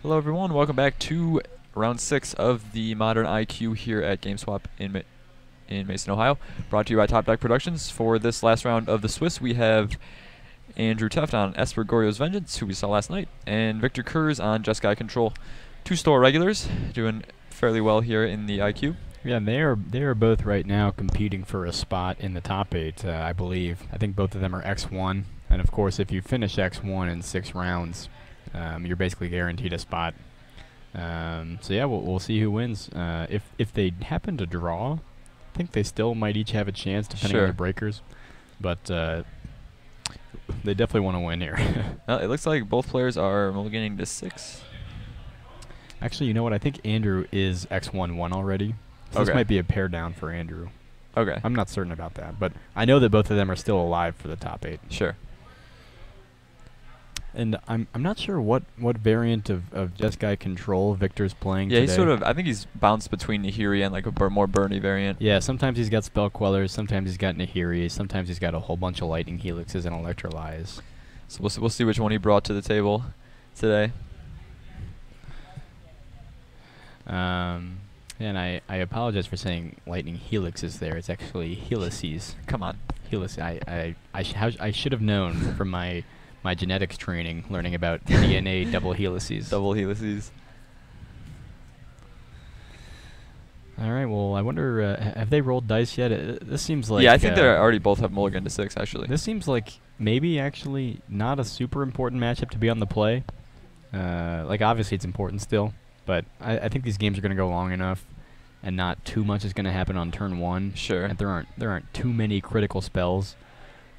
Hello everyone, welcome back to round 6 of the Modern IQ here at GameSwap in Mason, Ohio. Brought to you by Top Deck Productions. For this last round of the Swiss, we have Andrew Tefft on Esper Vengeance, who we saw last night, and Victor Kurz on Jeskai Control. Two store regulars, doing fairly well here in the IQ. Yeah, they are both right now competing for a spot in the top 8, I believe. I think both of them are X1, and of course if you finish X1 in 6 rounds, you're basically guaranteed a spot. So yeah, we'll see who wins. If they happen to draw, I think they still might each have a chance depending on the breakers. But they definitely want to win here. It looks like both players are mulliganing to 6. Actually, you know what? I think Andrew is X1-1 already. So this might be a pair down for Andrew. Okay. I'm not certain about that, but I know that both of them are still alive for the top 8. Sure. And I'm not sure what variant of Jeskai Control Victor's playing today. Yeah, he's sort of, I think he's bounced between Nahiri and like a more Bernie variant. Yeah, sometimes he's got Spell Quellers, sometimes he's got Nahiri, sometimes he's got a whole bunch of Lightning Helixes and Electrolyze. So we'll see which one he brought to the table today. And I apologize for saying Lightning Helixes there. It's actually Helices. Come on. Helices. I should have known from my genetics training, learning about DNA double helices. Double helices. All right. Well, I wonder, have they rolled dice yet? This seems like... Yeah, I think they already both have mulligan to 6, actually. This seems like maybe actually not a super important matchup to be on the play. Like, obviously it's important still, but I think these games are going to go long enough, and not too much is going to happen on turn 1. Sure. And there aren't too many critical spells,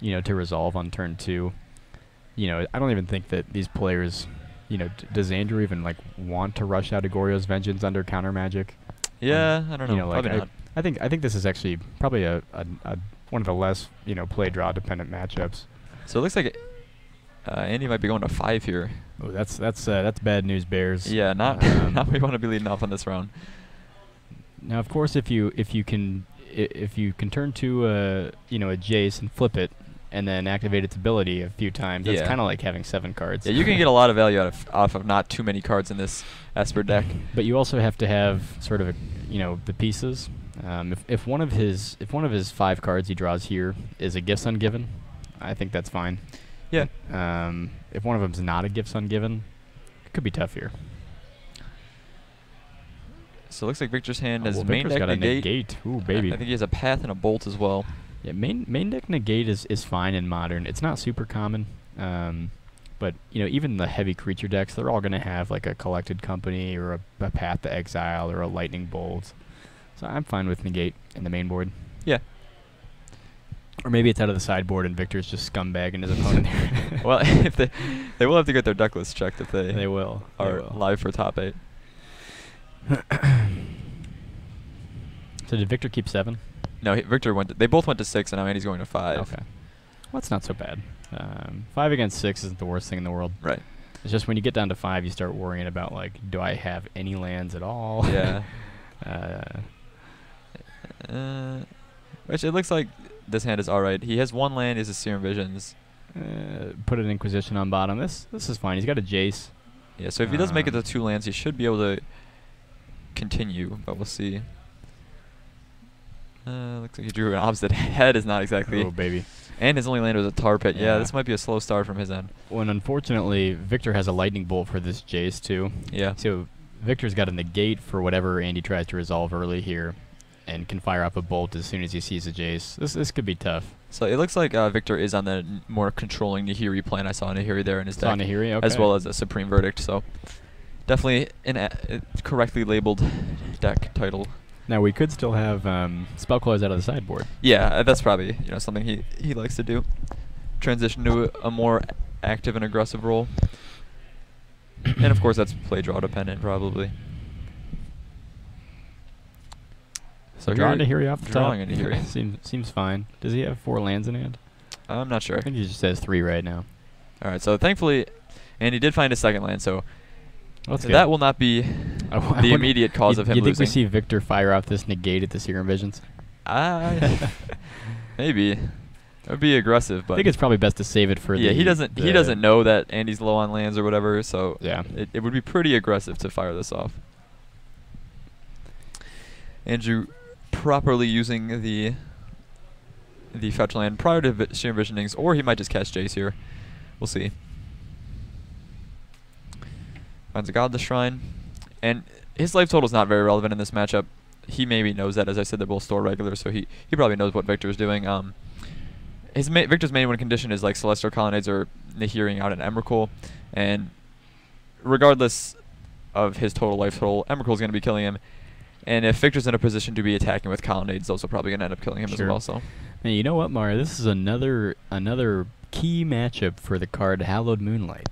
to resolve on turn 2. I don't even think that these players, does Andrew even want to rush out Agorio's Vengeance under counter magic? Yeah, I don't know. Probably not. I think this is actually probably a one of the less play draw dependent matchups. So it looks like Andy might be going to 5 here. Oh, that's bad news, Bears. Yeah, not not where you want to be leading off on this round. Now, of course, if you can turn to a Jace and flip it, and then activate its ability a few times. It's kind of like having 7 cards. Yeah, you can get a lot of value off of not too many cards in this Esper deck. But you also have to have sort of the pieces. If one of his 5 cards he draws here is a Gifts Ungiven, I think that's fine. Yeah. If one of them's not a Gifts Ungiven, it could be tough here. So it looks like Victor's hand has main deck negate. Ooh, baby. I think he has a Path and a Bolt as well. Yeah, main deck negate is fine in Modern. It's not super common, but even the heavy creature decks, they're all going to have like a Collected Company or a Path to Exile or a Lightning Bolt. So I'm fine with negate in the main board. Yeah. Or maybe it's out of the sideboard and Victor's just scumbagging his opponent there. Well, if they will have to get their deck list checked if they will live for top 8. So did Victor keep 7? No, Victor went. They both went to 6, and now Andy's going to 5. Okay, well, that's not so bad. 5 against 6 isn't the worst thing in the world. Right. It's just when you get down to 5, you start worrying about do I have any lands at all? Yeah. Which it looks like this hand is all right. He has 1 land. Is a Serum Visions. Put an Inquisition on bottom. This is fine. He's got a Jace. Yeah. So if he does make it to 2 lands, he should be able to continue. But we'll see. Looks like he drew an opposite. Head is not exactly. Oh, baby. And his only land was a Tar Pit. Yeah, this might be a slow start from his end. Well, and unfortunately, Victor has a Lightning Bolt for this Jace, too. Yeah. So Victor's got a negate for whatever Andy tries to resolve early here, and can fire off a Bolt as soon as he sees a Jace. This could be tough. So it looks like Victor is on the more controlling Nahiri plan. I saw Nahiri there in his deck. Nahiri, okay. As well as a Supreme Verdict. So definitely a correctly labeled deck title. Now we could still have Spell Claws out of the sideboard. Yeah, that's probably something he likes to do. Transition to a more active and aggressive role. And of course that's play draw dependent probably. So drawing Nahiri off the top. Drawing Nahiri. seems fine. Does he have 4 lands in hand? I'm not sure. I think he just has 3 right now. All right, so thankfully Andy did find a 2nd land, so that's that will not be the immediate cause of him losing. You think we see Victor fire off this negate at the Serum Visions? Maybe. It would be aggressive, but I think it's probably best to save it for he doesn't know that Andy's low on lands or whatever, so yeah, it would be pretty aggressive to fire this off. Andrew properly using the fetch land prior to Sheer Visionings, or he might just cast Jace here. We'll see. Finds a Godless Shrine, and his life total is not very relevant in this matchup. He maybe knows that. As I said, they're both store regular, so he probably knows what Victor is doing. Victor's main win condition is like Celestial Colonnades or Nahiri out an Emrakul, and regardless of his total life total, Emrakul is going to be killing him. And if Victor's in a position to be attacking with Colonnades, also probably going to end up killing him as well. So, man, you know what, Mario? This is another key matchup for the card Hallowed Moonlight.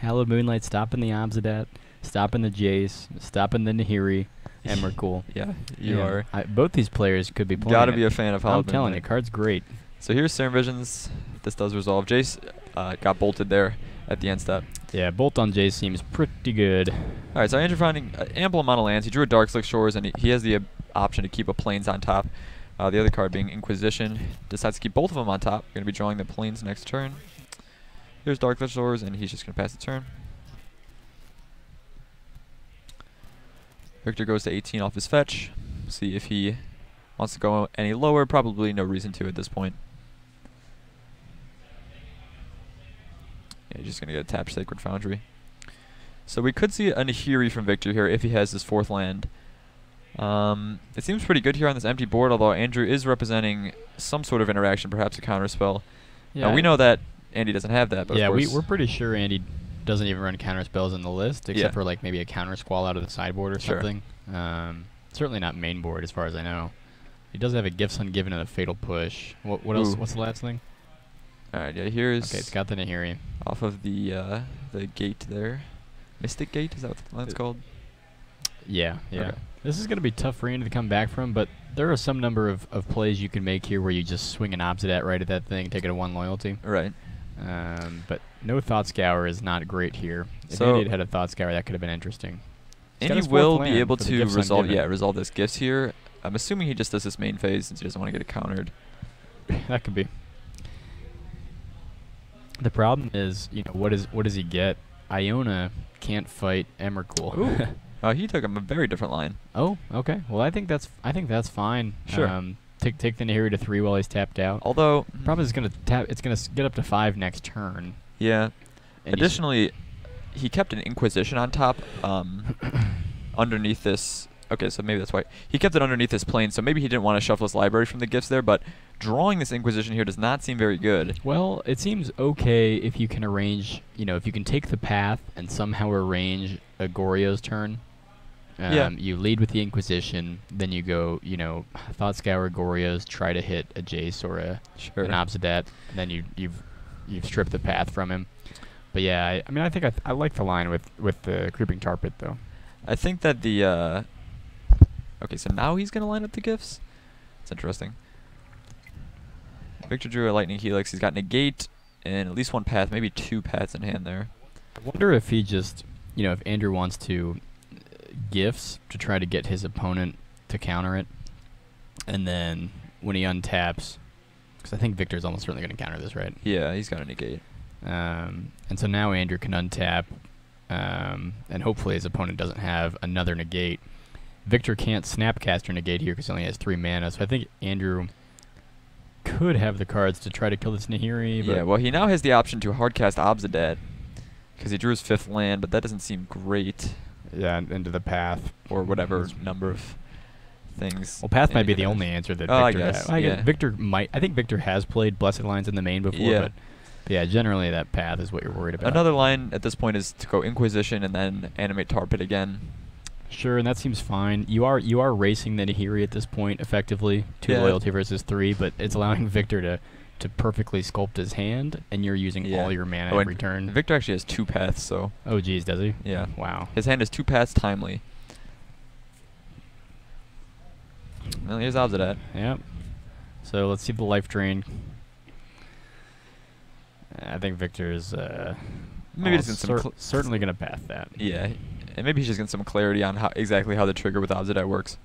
Hallowed Moonlight stopping the Obsidat, stopping the Jace, stopping the Nahiri, Emrakul. Yeah, you are. Both these players could be playing. Gotta be a fan of Hallowed Moonlight. I'm telling you, card's great. So here's Serum Visions. This does resolve. Jace got bolted there at the end step. Yeah, bolt on Jace seems pretty good. All right, so Andrew finding an ample amount of lands. He drew a Darkslick Shores, and he has the option to keep a Plains on top. The other card being Inquisition. Decides to keep both of them on top. Going to be drawing the Plains next turn. Here's Darkslick Shores, and he's just going to pass the turn. Victor goes to 18 off his fetch. See if he wants to go any lower. Probably no reason to at this point. Yeah, he's just going to get a tap Sacred Foundry. So we could see a Nahiri from Victor here if he has his 4th land. It seems pretty good here on this empty board, although Andrew is representing some sort of interaction, perhaps a counterspell. Yeah, we know that Andy doesn't have that, but yeah, of course we're pretty sure Andy doesn't even run counterspells in the list, except for like maybe a counter squall out of the sideboard or something. Certainly not main board, as far as I know. He does have a Gifts Ungiven and a Fatal Push. What else? What's the last thing? All right, yeah, here's okay. It's got the Nahiri off of the gate there. Mystic Gate, is that what the land's called? Yeah, yeah. Okay. This is going to be tough for Andy to come back from, but there are some number of plays you can make here where you just swing an Obsidat right at that thing, take it to 1 loyalty. Right. But no Thought Scour is not great here. If So Andy had a Thought Scour, that could have been interesting. Andy will be able to resolve this Gifts here. I'm assuming he just does this main phase since he doesn't want to get it countered. That could be. The problem is, you know, what does he get? Iona can't fight Emrakul. He took him a very different line. Oh, okay. Well, I think that's fine. Sure. Take the Nahiri to 3 while he's tapped out. Although problem is it's gonna get up to 5 next turn. Yeah. And additionally, he kept an Inquisition on top underneath this. Okay, so maybe that's why. He kept it underneath this plane, so maybe he didn't want to shuffle his library from the gifts there, but drawing this Inquisition here does not seem very good. Well, it seems okay if you can arrange, you know, if you can take the path and somehow arrange a Goryo's turn. You lead with the Inquisition, then you go, you know, Thought Scour, Goryo's, try to hit a Jace or an Obsidat, and then you've stripped the path from him. But yeah, I mean, I think I like the line with the Creeping Tar Pit, though. I think that the okay, so now he's gonna line up the gifts. It's interesting. Victor drew a Lightning Helix. He's got Negate and at least 1 path, maybe 2 paths in hand there. I wonder if he just, you know, if Andrew wants to gifts to try to get his opponent to counter it, and then when he untaps, because I think Victor's almost certainly going to counter this, right? Yeah, he's got a Negate. And so now Andrew can untap, and hopefully his opponent doesn't have another Negate. Victor can't Snapcaster Negate here because he only has 3 mana, so I think Andrew could have the cards to try to kill this Nahiri. But yeah, well, he now has the option to hardcast Obsidat because he drew his 5th land, but that doesn't seem great. Yeah, into the path or whatever number of things. Well, path might be the only answer that Victor has. I think Victor has played Blessed Lines in the main before, but yeah, generally that path is what you're worried about. Another line at this point is to go Inquisition and then animate Tar Pit again. Sure, and that seems fine. You are racing the Nahiri at this point, effectively. 2 loyalty versus 3, but it's allowing Victor to perfectly sculpt his hand, and you're using all your mana every turn. Victor actually has 2 paths, so. Oh, geez, does he? Yeah. Wow. His hand has 2 paths timely. Well, here's Obsidat. Yep. So let's see the life drain. I think Victor is maybe just certainly going to path that. Yeah, and maybe he's just getting some clarity on exactly how the trigger with Obsidat works.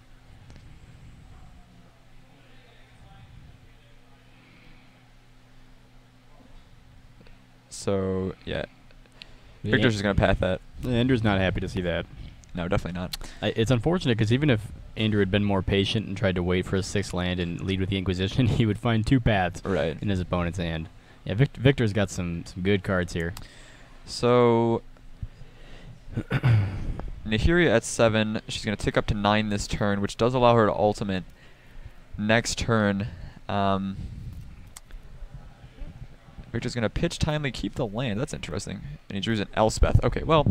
So, yeah. Victor's just going to path that. Andrew's not happy to see that. No, definitely not. It's unfortunate because even if Andrew had been more patient and tried to wait for his 6th land and lead with the Inquisition, he would find 2 paths in his opponent's hand. Yeah, Victor's got some good cards here. So, Nahiri at 7. She's going to tick up to 9 this turn, which does allow her to ultimate next turn. Victor's going to pitch timely, keep the land. That's interesting. And he drews an Elspeth. Okay, well,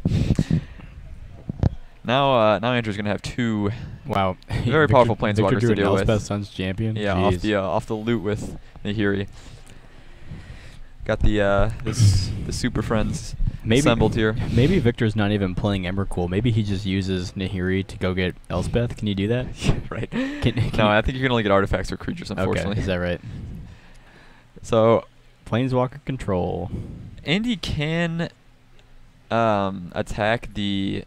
now Andrew's going to have 2 very powerful planeswalkers to deal with. Elspeth Sun's Champion? Yeah, off the loot with Nahiri. Got the Super Friends assembled here. Maybe Victor's not even playing Emrakul. Maybe he just uses Nahiri to go get Elspeth. Can you do that? Right. No, I think you can only get artifacts or creatures, unfortunately. Okay, is that right? So, Planeswalker control. Andy can attack the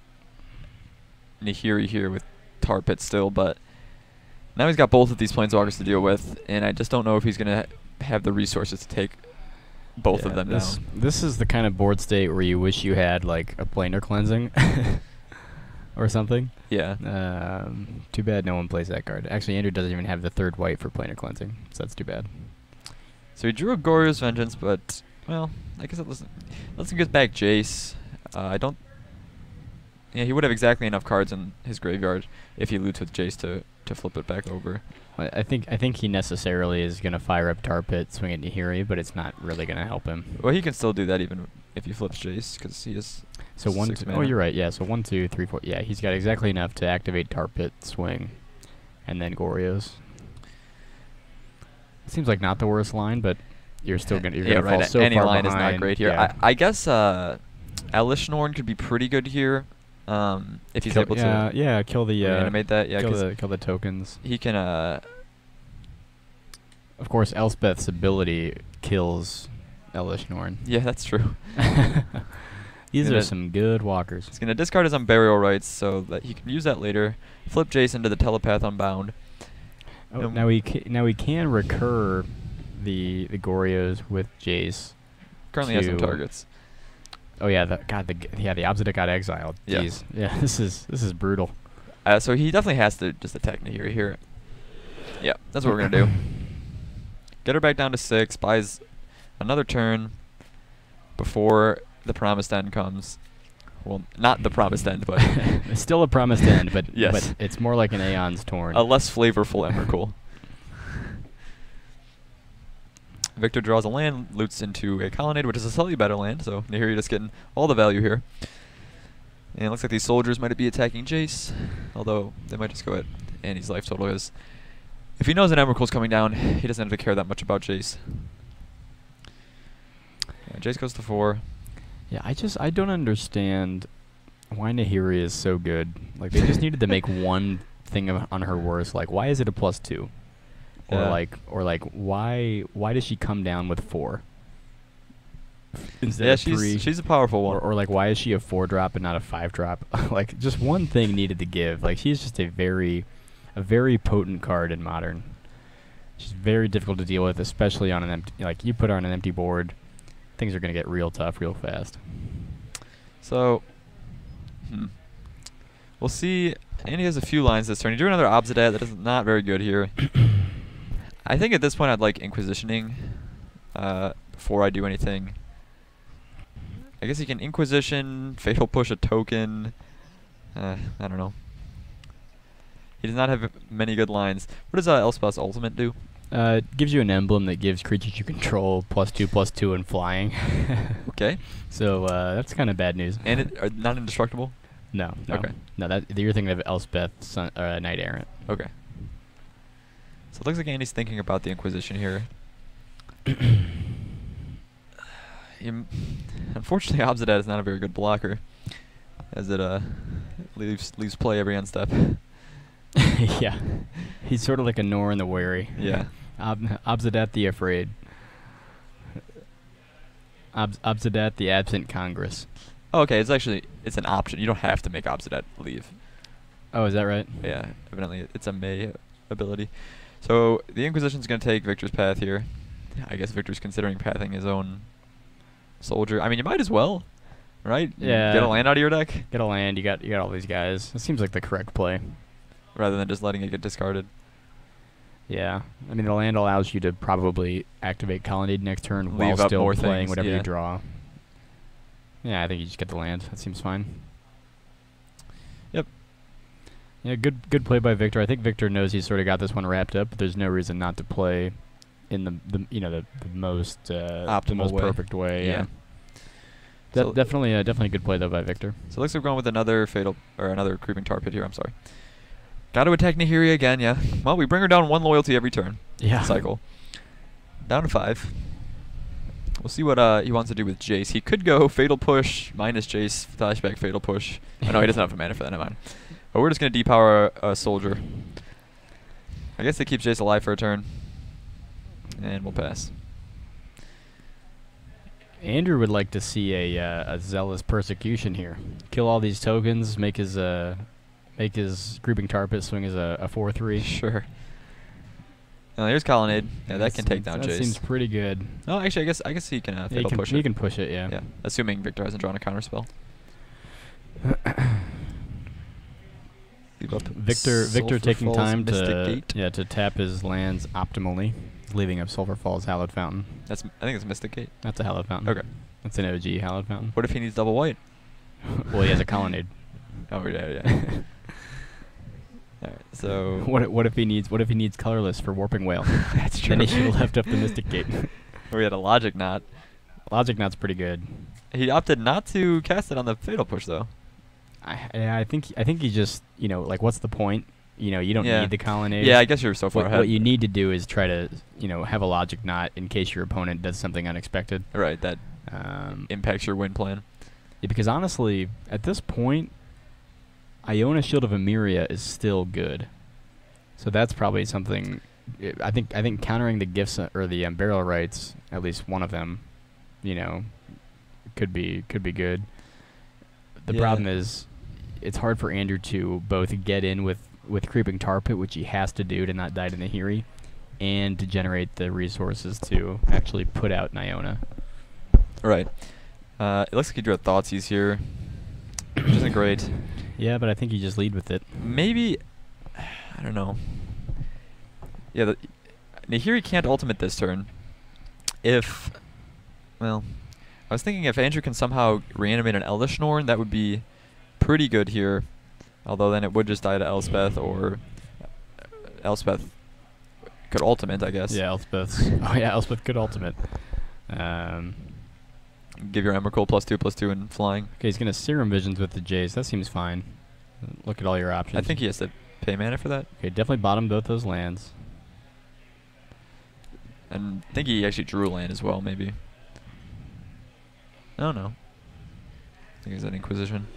Nahiri here with Tar Pit still, but now he's got both of these Planeswalkers to deal with, and I just don't know if he's going to have the resources to take both of them down. This is the kind of board state where you wish you had like a planar cleansing or something. Yeah. Too bad no one plays that card. Actually, Andrew doesn't even have the 3rd white for planar cleansing, so that's too bad. So he drew a Goryo's Vengeance, but, well, I guess lets him get back Jace. Yeah, he would have exactly enough cards in his graveyard if he loots with Jace to flip it back over. I think he necessarily is going to fire up Tar Pit, swing at Nahiri, but it's not really going to help him. Well, he can still do that even if he flips Jace, because he is so 1, 2. Oh, you're right. Yeah, so 1, 2, 3, 4. Yeah, he's got exactly enough to activate Tar Pit, swing, and then Goryo's. Seems like not the worst line, but you're still gonna fall so Any far line behind. is not great here. Yeah. I guess Elishnorn could be pretty good here if he's able to. Kill the reanimate that. Yeah, kill the tokens. He can. Of course, Elspeth's ability kills Elishnorn. Yeah, that's true. These are some good walkers. He's gonna discard his Unburial Rights so that he can use that later. Flip Jace into the Telepath Unbound. Oh, now he can recur the Goryos with Jace. Currently has some targets. Oh yeah, the Obsidian got exiled. Jeez. Yeah, this is brutal. So he definitely has to just attack Nahiri here. Yeah, that's what we're gonna do. Get her back down to 6. Buys another turn before the Promised End comes. Well, not the Promised End, but it's still a Promised End, but yes. But it's more like an Aeon's Torn. A less flavorful Emrakul. Victor draws a land, loots into a Colonnade, which is a slightly better land, so Nahiri just getting all the value here. And it looks like these soldiers might be attacking Jace, although they might just go at Andy's life total, because if he knows an Emrakul's coming down, he doesn't have to care that much about Jace. Yeah, Jace goes to 4. Yeah, I don't understand why Nahiri is so good. Like, they just needed to make one thing on her worse. Like, why is it a +2? Or like why does she come down with 4 instead of 3? She's a powerful one. Or like, why is she a 4-drop and not a 5-drop? Like, just one thing needed to give. Like, she's just a very potent card in Modern. She's very difficult to deal with, especially on an empty. Like, you put her on an empty board, things are gonna get real tough real fast. So, we'll see. Andy has a few lines this turn. He drew another Obsidat. That is not very good here. I think at this point I'd like Inquisitioning before I do anything. I guess he can Inquisition, Fatal Push a token. I don't know. He does not have many good lines. What does Elspeth's Ultimate do? Gives you an emblem that gives creatures you control +2/+2 and flying. Okay. So that's kind of bad news. And not indestructible? No. Okay. No, you're thinking of Elspeth, Knight Errant. Okay. So it looks like Andy's thinking about the Inquisition here. Unfortunately, Obsidat is not a very good blocker, as it leaves play every end step. Yeah. He's sort of like a Nor in the Wary. Yeah. Obsidat the Afraid. Obsidat the Absent Congress. Oh, okay, it's an option. You don't have to make Obsidat leave. Oh, is that right? Yeah, evidently it's a May ability. So the Inquisition's going to take Victor's path here. I guess Victor's considering pathing his own soldier. I mean, you might as well, right? Yeah. Get a land out of your deck Get a land. You got all these guys. It seems like the correct play. rather than just letting it get discarded. Yeah. I mean, the land allows you to probably activate Colonnade next turn Leave while up still more playing things, whatever yeah. you draw. Yeah, I think you just get the land. That seems fine. Yep. Yeah, good play by Victor. I think Victor knows he's sort of got this one wrapped up, but there's no reason not to play in the most Optimal way. perfect way. Yeah. Yeah. Definitely a good play though by Victor. So it looks like we're going with another fatal or another creeping tar pit here. I'm sorry. Got to attack Nahiri again. Yeah. Well, we bring her down 1 loyalty every turn. Yeah. Cycle. Down to 5. We'll see what he wants to do with Jace. He could go fatal push minus Jace flashback fatal push. Oh, no, he doesn't have a mana for that. Never mind. But we're just gonna depower a soldier. I guess it keeps Jace alive for a turn, and we'll pass. Andrew would like to see a zealous persecution here. Kill all these tokens. Make his creeping tar pit swing as a 4/3. Sure. Now here's Colonnade. Yeah, that can take down That Jace. seems pretty good. Oh, actually, I guess he can Yeah, fatal push it. he can push it. Yeah. Yeah, assuming Victor hasn't drawn a counter spell. Leave up Victor Sulphur taking Falls time Mystic to Gate. to tap his lands optimally. He's leaving up Sulphur Falls Hallowed Fountain. I think it's Mystic Gate. That's a Hallowed Fountain. Okay. That's an OG Hallowed Fountain. What if he needs double white? Well, he has a Colonnade. Oh yeah. Alright, so What if he needs colorless for Warping Whale? that's true. Then he should have left up the Mystic Gate. We had a Logic Knot. Logic Knot's pretty good. He opted not to cast it on the fatal push though. I think he just like what's the point? You don't Yeah. need the Colonnade. Yeah, I guess you're so far ahead. What you need to do is try to have a Logic Knot in case your opponent does something unexpected. Right, that impacts your win plan. Yeah, because honestly, at this point, Iona Shield of Emeria is still good. So that's probably something. I think countering the gifts or the burial rights, at least one of them, could be good. The Yeah. problem is, it's hard for Andrew to both get in with creeping tar pit, which he has to do to not die to Nahiri, and to generate the resources to actually put out Iona. Right. It looks like he drew a Thoughtseize here, which isn't great. Yeah, but I think you just lead with it. Maybe, I don't know. Yeah, Nahiri can't ultimate this turn. I was thinking if Andrew can somehow reanimate an Eldeshnorn, that would be pretty good here. Although then it would just die to Elspeth, or Elspeth could ultimate, I guess. Yeah, Elspeth could ultimate. Give your Emrakul +2/+2 and flying. Okay, he's going to Serum Visions with the Jace. That seems fine. Look at all your options. I think he has to pay mana for that. Okay, definitely bottom both those lands. And I think he actually drew a land as well, maybe. I don't know. I think he's at Inquisition.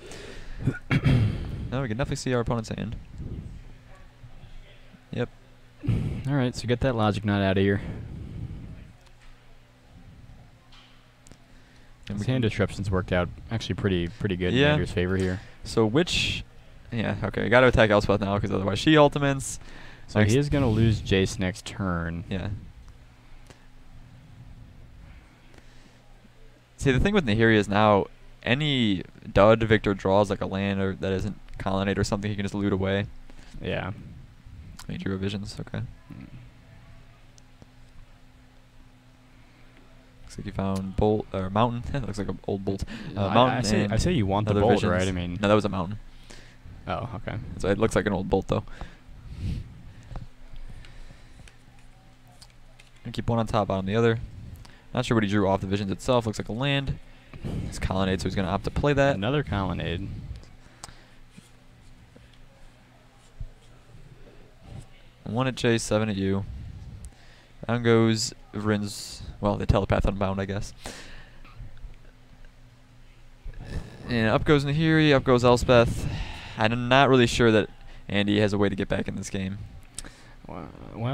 No, we can definitely see our opponent's hand. Yep. Alright, so get that Logic Knot out of here. And His hand disruptions worked out actually pretty good in Yeah. Andrew's favor here. So which... Yeah, okay. Got to attack Elspeth now, because otherwise she ultimates. So he is going to lose Jace next turn. Yeah. See, the thing with Nahiri is now, any dud Victor draws, like a land or that isn't Colonnade or something, he can just loot away. Yeah. Major revisions, okay. Looks like you found bolt or mountain. That looks like an old bolt. Mountain. I say you want the other bolt, visions. right? I mean, No, that was a mountain. oh, okay. So it looks like an old bolt though. And keep one on top, bottom the other. Not sure what he drew off the visions itself. Looks like a land. It's Colonnade, so he's going to opt to play that. Another Colonnade. One at J, 7 at U. Down goes Vryn's, well, the telepath unbound, I guess. And up goes Nahiri, up goes Elspeth. I'm not really sure that Andy has a way to get back in this game. Well,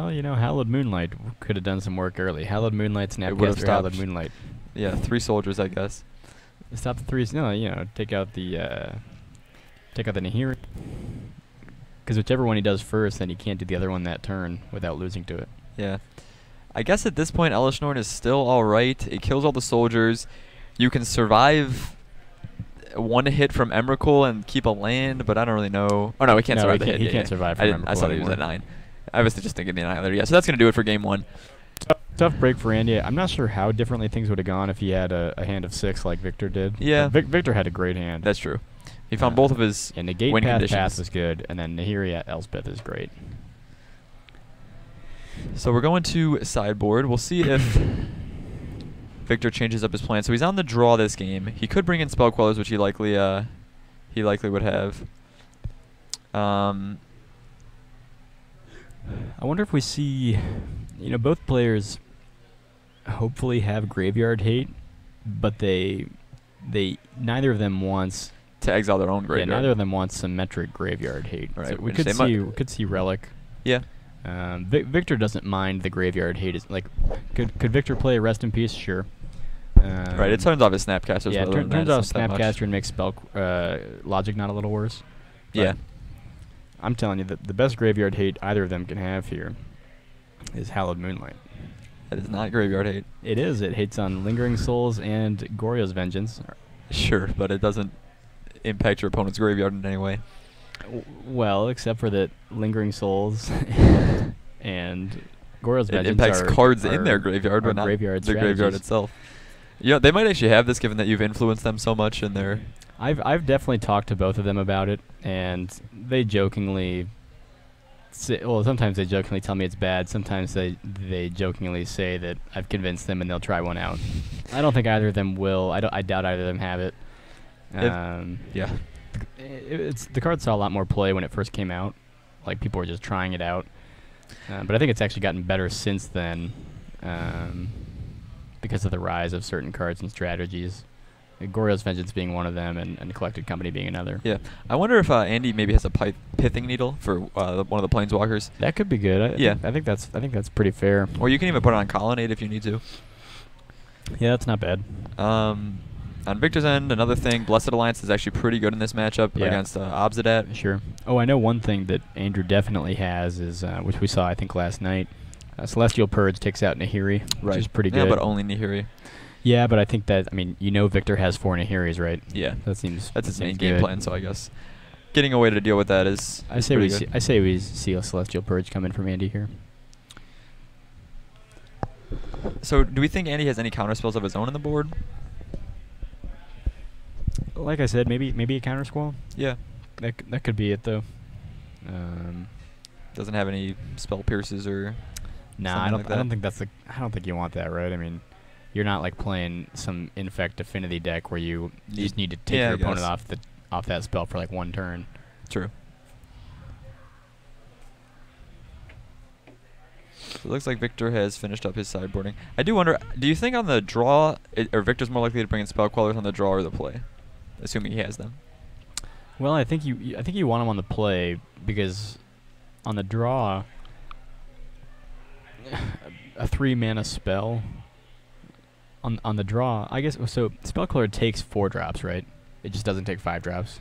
Hallowed Moonlight could have done some work early. Hallowed Moonlight, It would have Snapcaster, stopped. Hallowed Moonlight. Yeah, 3 soldiers, I guess. Stop the threes. No, take out the Nahiri. Because whichever one he does first, then he can't do the other one that turn without losing to it. Yeah. I guess at this point, Eldeshnorn is still alright. It kills all the soldiers. you can survive one hit from Emrakul and keep a land, but I don't really know. Oh no, he can't survive the hit. He can't survive from Emrakul. I saw that he was at 9. I was just thinking the Annihilator. Yeah, so that's going to do it for game 1. Tough break for Andy. I'm not sure how differently things would have gone if he had a hand of 6 like Victor did. Yeah. Victor had a great hand. That's true. He found both of his and negate win conditions. pass is good, and then Nahiri at Elspeth is great. So we're going to sideboard. We'll see if Victor changes up his plan. So he's on the draw this game. He could bring in Spell Quellers, which he likely would have. I wonder if we see, both players hopefully have graveyard hate, but they neither of them wants to exile their own graveyard. Yeah, neither of them wants symmetric graveyard hate. Right. So we could see Relic. Yeah. Victor doesn't mind the graveyard hate. Could Victor play Rest in Peace? Sure. Right. It turns off his Snapcaster. Yeah, turns off Snapcaster and makes Logic not a little worse. Yeah. I'm telling you, the best graveyard hate either of them can have here is Hallowed Moonlight. That is not graveyard hate. It is. It hates on Lingering Souls and Goryo's Vengeance. Sure, but it doesn't impact your opponent's graveyard in any way. Well, except for that Lingering Souls and Goryo's Vengeance impacts cards in their graveyard, but not the graveyard itself. They might actually have this, given that you've influenced them so much in their... I've definitely talked to both of them about it, and they jokingly sometimes they jokingly tell me it's bad. Sometimes they jokingly say that I've convinced them and they'll try one out. I don't think either of them will. I doubt either of them have it. Yeah. The card saw a lot more play when it first came out. Like, people were just trying it out. But I think it's actually gotten better since then, because of the rise of certain cards and strategies. Goryo's Vengeance being one of them, and Collected Company being another. Yeah. I wonder if Andy maybe has a Pithing Needle for one of the Planeswalkers. That could be good. I think that's pretty fair. Or you can even put it on Colonnade if you need to. Yeah, that's not bad. On Victor's end, another thing, Blessed Alliance is actually pretty good in this matchup against Obsidat. Sure. Oh, I know one thing that Andrew definitely has is, which we saw, I think, last night. Celestial Purge takes out Nahiri, which is pretty good. Yeah, but only Nahiri. Yeah, but I think that, Victor has 4 Nahiris, right? Yeah. That's his main game plan, so I guess getting a way to deal with that is I say we see a Celestial Purge coming from Andy here. So, do we think Andy has any counter spells of his own on the board? Like I said, maybe a counter squall. Yeah. That could be it, though. Doesn't have any spell pierces or... Nah, I don't think you want that, right? You're not like playing some Infect Affinity deck where you just need to take your opponent off that spell for like one turn. True. So it looks like Victor has finished up his sideboarding. I do wonder, do you think on the draw, or Victor's more likely to bring in Spell Quellers on the draw or the play? Assuming he has them. Well, I think you want him on the play, because on the draw, a 3-mana spell on the draw, I guess. So Spellcaller takes 4 drops, right? It just doesn't take 5 drops.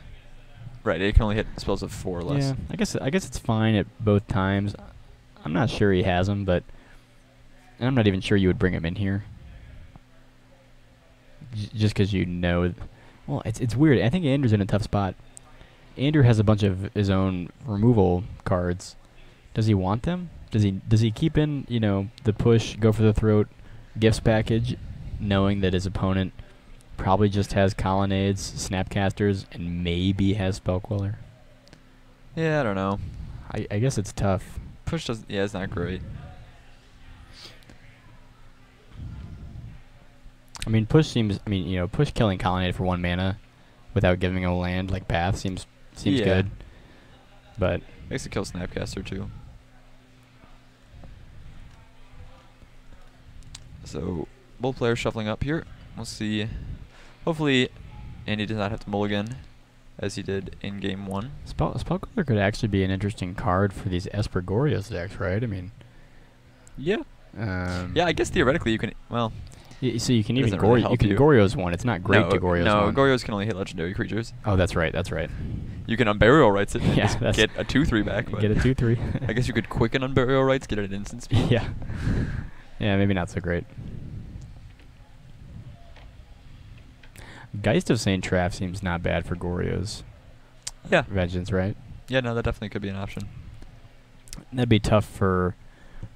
Right. It can only hit spells of 4 or less. Yeah. I guess it's fine at both times. I'm not sure he has them, and I'm not even sure you would bring him in here. Just because well, it's weird. I think Andrew's in a tough spot. Andrew has a bunch of his own removal cards. Does he want them? Does he keep in, the push, go for the throat, gifts package, knowing that his opponent probably just has Colonnades, Snapcasters, and maybe has Spellqueller? Yeah, I don't know. I guess it's tough. Push does, it's not great. Push seems, push killing Colonnade for 1 mana without giving a land like Path seems good. But makes it kill Snapcaster too. So both players shuffling up here. We'll see. Hopefully Andy does not have to mulligan as he did in game 1. Spellcaller could actually be an interesting card for these Esper Goryo's decks, right? Yeah. Yeah, I guess theoretically you can. Well, so you can even really Goryo's one. It's not great to Goryo's one. No, Goryo's can only hit legendary creatures. Oh, that's right. You can Unburial Rights it and just get a 2/3 back. But get a 2/3. I guess you could quicken Unburial Rights, get it at instant speed. Yeah, maybe not so great. Geist of St. Traff seems not bad for Goryo's Vengeance, right? Yeah, no, that definitely could be an option. That'd be tough for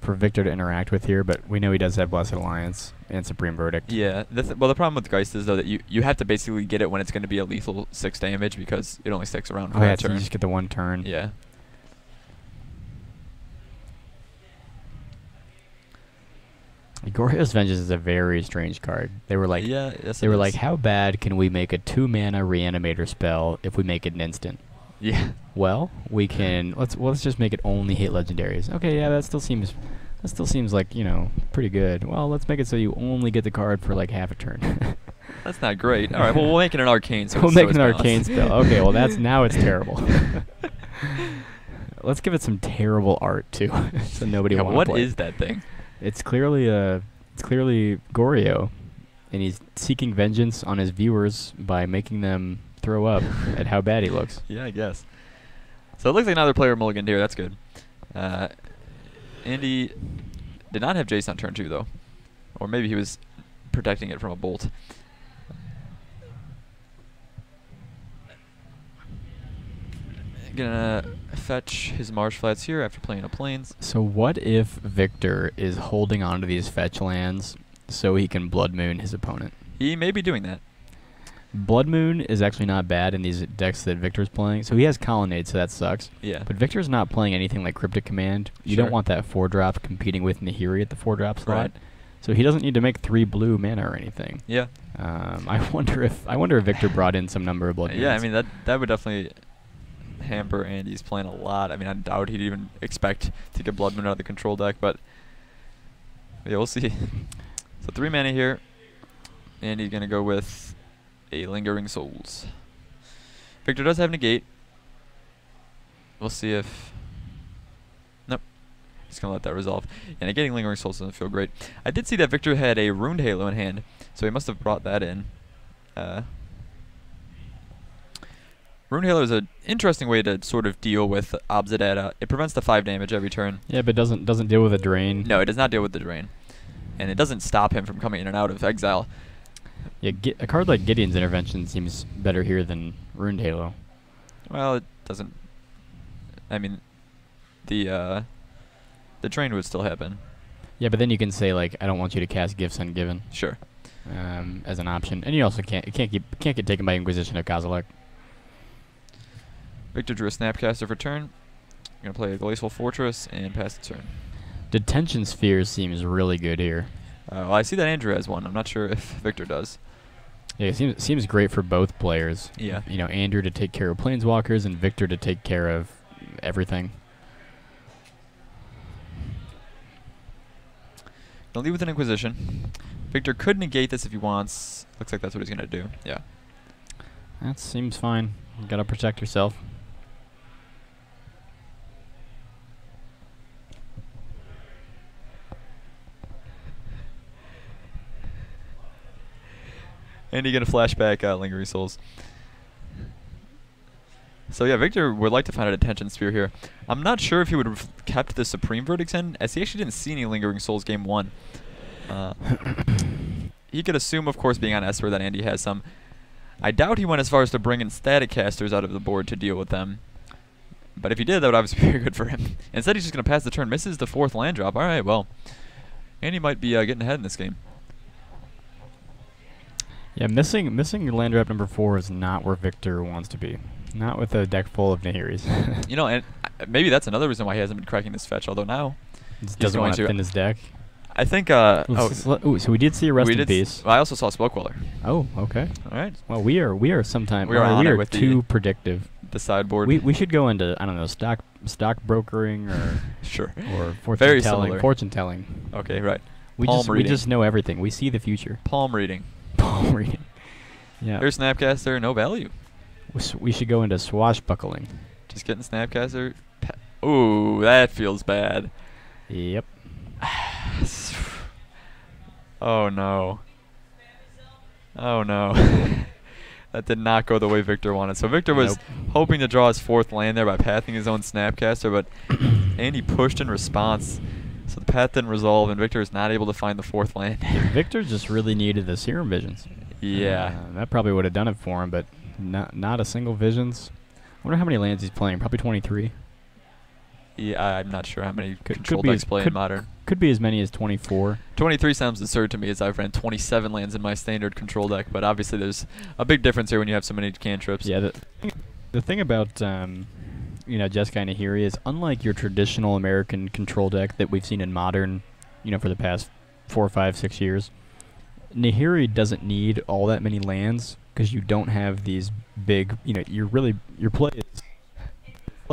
Victor to interact with here, but we know he does have Blessed Alliance and Supreme Verdict. Yeah. Well, the problem with Geist is, though, that you have to basically get it when it's going to be a lethal 6 damage because it only sticks around for that So turn. you just get the 1 turn. Yeah. Goryo's Vengeance is a very strange card. They were like, how bad can we make a 2-mana Reanimator spell if we make it an instant? Yeah. Well, we can. Let's just make it only hit legendaries. Okay, yeah, that still seems like, you know, pretty good. Well, let's make it so you only get the card for like half a turn. That's not great. All right, well, we'll make it an arcane. So we'll make it an arcane spell. Okay, well, now it's terrible. Let's give it some terrible art too, so nobody wants to play. What is that thing? It's clearly Goryo, and he's seeking vengeance on his viewers by making them throw up at how bad he looks. Yeah, I guess. So it looks like another player mulliganed here. That's good. Andy did not have Jace on turn 2, though. Or maybe he was protecting it from a bolt. Gonna fetch his Marsh Flats here after playing a Plains. So what if Victor is holding on to these fetch lands so he can Blood Moon his opponent? He may be doing that. Blood Moon is actually not bad in these decks that Victor's playing. So he has Colonnade, so that sucks. Yeah. But Victor's not playing anything like Cryptic Command. You don't want that 4-drop competing with Nahiri at the 4-drop slot. Right. So he doesn't need to make 3 blue mana or anything. Yeah. I wonder if Victor brought in some number of Blood Moons. Yeah, I mean that would definitely hamper Andy's playing a lot. I mean, I doubt he'd even expect to get Blood Moon out of the control deck, but yeah, we'll see. So 3 mana here. Andy's gonna go with a Lingering Souls. Victor does have Negate. We'll see if... Nope. Just going to let that resolve. Yeah, negating Lingering Souls doesn't feel great. I did see that Victor had a Ruined Halo in hand, so he must have brought that in. Ruined Halo is an interesting way to sort of deal with Obzidata. It prevents the 5 damage every turn. Yeah, but doesn't deal with a drain. No, it does not deal with the drain. And it doesn't stop him from coming in and out of exile. Yeah, a card like Gideon's Intervention seems better here than Ruined Halo. Well, it doesn't. I mean, the drain would still happen. Yeah, but then you can say like, I don't want you to cast Gifts Ungiven. Sure. As an option, and you also can't get taken by Inquisition of Kozilek. Victor drew a Snapcaster for turn. Gonna play a Glacial Fortress and pass the turn. Detention Sphere seems really good here. Well, I see that Andrew has one. I'm not sure if Victor does. Yeah, it seems great for both players. Yeah. You know, Andrew to take care of Planeswalkers and Victor to take care of everything. Gonna lead with an Inquisition. Victor could negate this if he wants. Looks like that's what he's gonna do. Yeah. That seems fine. You gotta protect yourself. And you get a flashback Lingering Souls. So yeah, Victor would like to find a Detention Sphere here. I'm not sure if he would have kept the Supreme Verdicts in, as he actually didn't see any Lingering Souls game 1. He could assume, of course, being on Esper, that Andy has some. I doubt he went as far as to bring in Static Casters out of the board to deal with them. But if he did, that would obviously be very good for him. Instead, he's just going to pass the turn. Misses the 4th land drop. All right, well, Andy might be getting ahead in this game. Yeah, missing your land drop number 4 is not where Victor wants to be. Not with a deck full of Nahiris. You know, and maybe that's another reason why he hasn't been cracking this fetch, although now he doesn't want to thin his deck. I think... so we did see a Rest in Peace. I also saw Spellqueller. Oh, okay. All right. Well, we are sometimes... We are too predictive. The sideboard. We should go into, I don't know, stock brokering or... Sure. Or fortune telling. Okay, right. We just know everything. We see the future. Palm reading. Palm reading. Yeah. There's Snapcaster, no value. We should go into swashbuckling. Just getting Snapcaster. Ooh, that feels bad. Yep. Oh no. Oh no. That did not go the way Victor wanted. So Victor was hoping to draw his 4th land there by pathing his own Snapcaster, but Andy pushed in response. So the path didn't resolve, and Victor is not able to find the 4th land. Victor just really needed the Serum Visions. Yeah. That probably would have done it for him, but not a single visions. I wonder how many lands he's playing. Probably 23. Yeah, I'm not sure how many Could control be decks play in Modern. Could be as many as 24. 23 sounds absurd to me, as I've ran 27 lands in my standard control deck, but obviously there's a big difference here when you have so many cantrips. Yeah, the thing about Jeskai and Nahiri is, unlike your traditional American control deck that we've seen in Modern, for the past 4, 5, 6 years, Nahiri doesn't need all that many lands because you don't have these big. Your play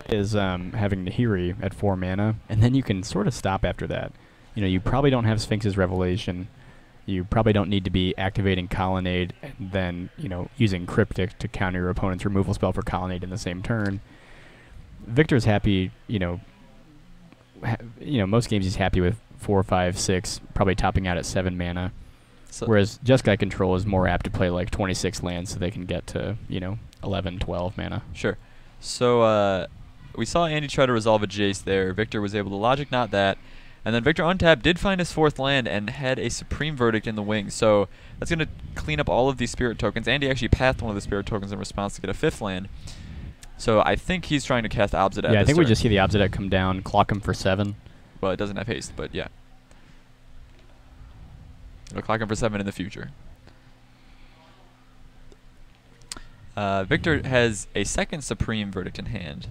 is having Nahiri at 4 mana, and then you can sort of stop after that. You probably don't have Sphinx's Revelation. You probably don't need to be activating Colonnade and then, using Cryptic to counter your opponent's removal spell for Colonnade in the same turn. Victor's happy, most games he's happy with 4, 5, 6, probably topping out at 7 mana. So Whereas Jeskai Control is more apt to play like 26 lands so they can get to, 11, 12 mana. Sure. So we saw Andy try to resolve a Jace there. Victor was able to Logic Knot that. And then Victor untapped, did find his 4th land, and had a Supreme Verdict in the wings. So that's going to clean up all of these Spirit tokens. Andy actually pathed one of the Spirit tokens in response to get a 5th land. So I think he's trying to cast Obsidian. Yeah, I think we just see the Obsidian come down, clock him for 7. Well, it doesn't have haste, but yeah. It'll clock him for 7 in the future. Victor has a 2nd Supreme Verdict in hand,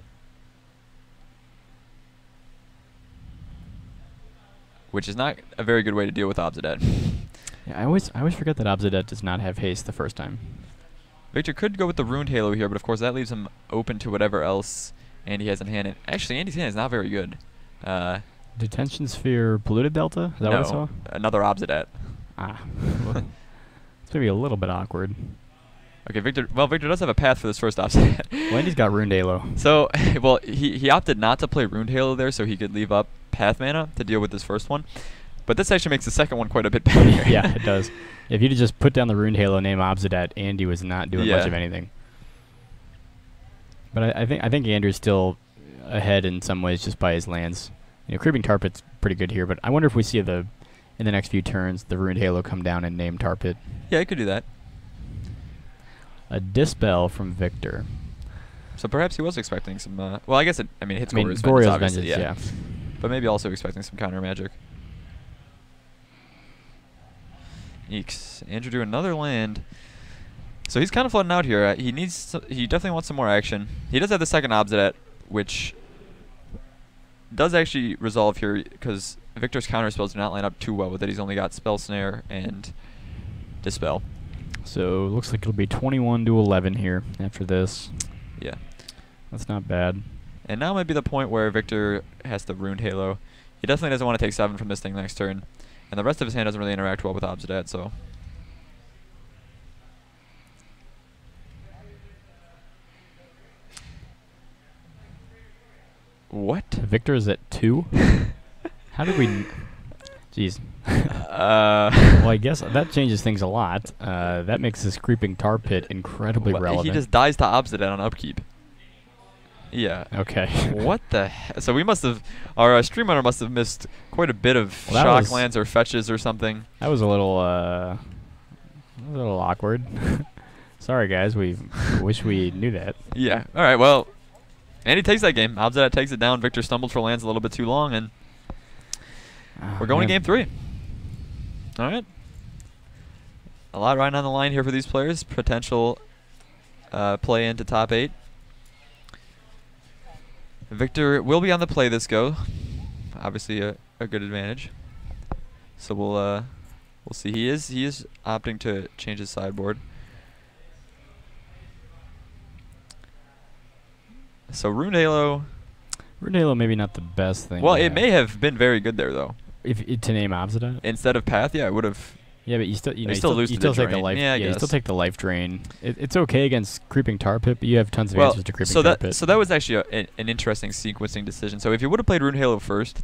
which is not a very good way to deal with Obsidian. Yeah, I always forget that Obsidian does not have haste the first time. Victor could go with the Runed Halo here, but of course that leaves him open to whatever else Andy has in hand. And actually, Andy's hand is not very good. Detention Sphere, Polluted Delta? Is that what I saw? Another Obsidian. Ah. Well, it's maybe a little bit awkward. Okay, Victor does have a path for this first Obsidian. Well, Andy's got Runed Halo. So, well, he opted not to play Runed Halo there, so he could leave up Path Mana to deal with this first one. But this actually makes the second one quite a bit better. Yeah, it does. If you'd just put down the Runed Halo name Obsidian, Andy was not doing much of anything. But I think Andrew's still ahead in some ways just by his lands. Creeping Tar Pit's pretty good here, but I wonder if we see in the next few turns the Runed Halo come down and name Tar Pit. Yeah, I could do that. A Dispel from Victor. So perhaps he was expecting some. Well, I guess hits Goryo's Goryo's Vengeance, yeah. But maybe also expecting some counter magic. Eeks. Andrew drew another land. So he's kind of flooding out here. He definitely wants some more action. He does have the 2nd Obsidian, which does actually resolve here because Victor's counter spells do not line up too well with it. He's only got Spell Snare and Dispel. So looks like it'll be 21 to 11 here after this. Yeah. That's not bad. And now might be the point where Victor has to Runed Halo. He definitely doesn't want to take 7 from this thing next turn. And the rest of his hand doesn't really interact well with Obsidian, so. What? Victor is at 2? How did we... Jeez. Well, I guess that changes things a lot. That makes this Creeping Tar Pit incredibly relevant. He just dies to Obsidian on upkeep. Yeah. Okay. What the heck? So we must have... Our stream runner must have missed quite a bit of shock lands or fetches or something. That was a little awkward. Sorry, guys. We wish we knew that. Yeah. All right, well... And he takes that game. Obsidian takes it down. Victor stumbled for lands a little bit too long, and we're going to game 3. All right. A lot riding on the line here for these players. Potential play into top 8. Victor will be on the play this go. Obviously a good advantage. So we'll see. He is opting to change his sideboard. So Runed Halo. Runed Halo maybe not the best thing. Well, it may have been very good there though. If to name Obsidian instead of Path, yeah, I would have. Yeah, but you still you still take the life. Yeah, you still take the life drain. It's okay against Creeping Tar Pit, but you have tons of answers to Creeping Tar Pit. So that was actually an interesting sequencing decision. So if you would have played Runed Halo first,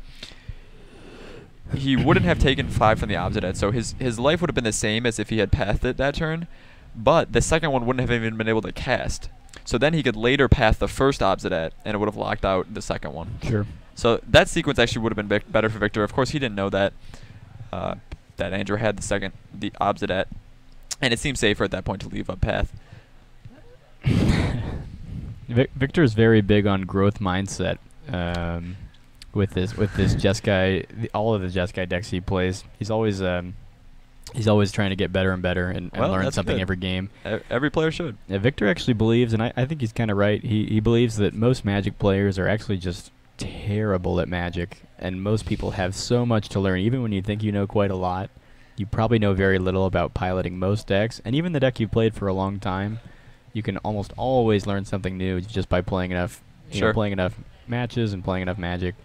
he wouldn't have taken 5 from the Obsidian. So his life would have been the same as if he had Pathed it that turn, but the second one wouldn't have even been able to cast. So then he could later path the first Obsidian, and it would have locked out the second one. Sure. So that sequence actually would have been better for Victor. Of course, he didn't know that that Andrew had the Obsidian. And it seems safer at that point to leave up path. Victor's very big on growth mindset. With this Jeskai, all of the Jeskai decks he plays, he's always trying to get better and better and learn something every game. Every player should. Yeah, Victor actually believes, and I think he's kind of right. He believes that most Magic players are actually just terrible at Magic, and most people have so much to learn. Even when you think you know quite a lot, you probably know very little about piloting most decks. And even the deck you've played for a long time, you can almost always learn something new just by playing enough, playing enough matches and playing enough Magic.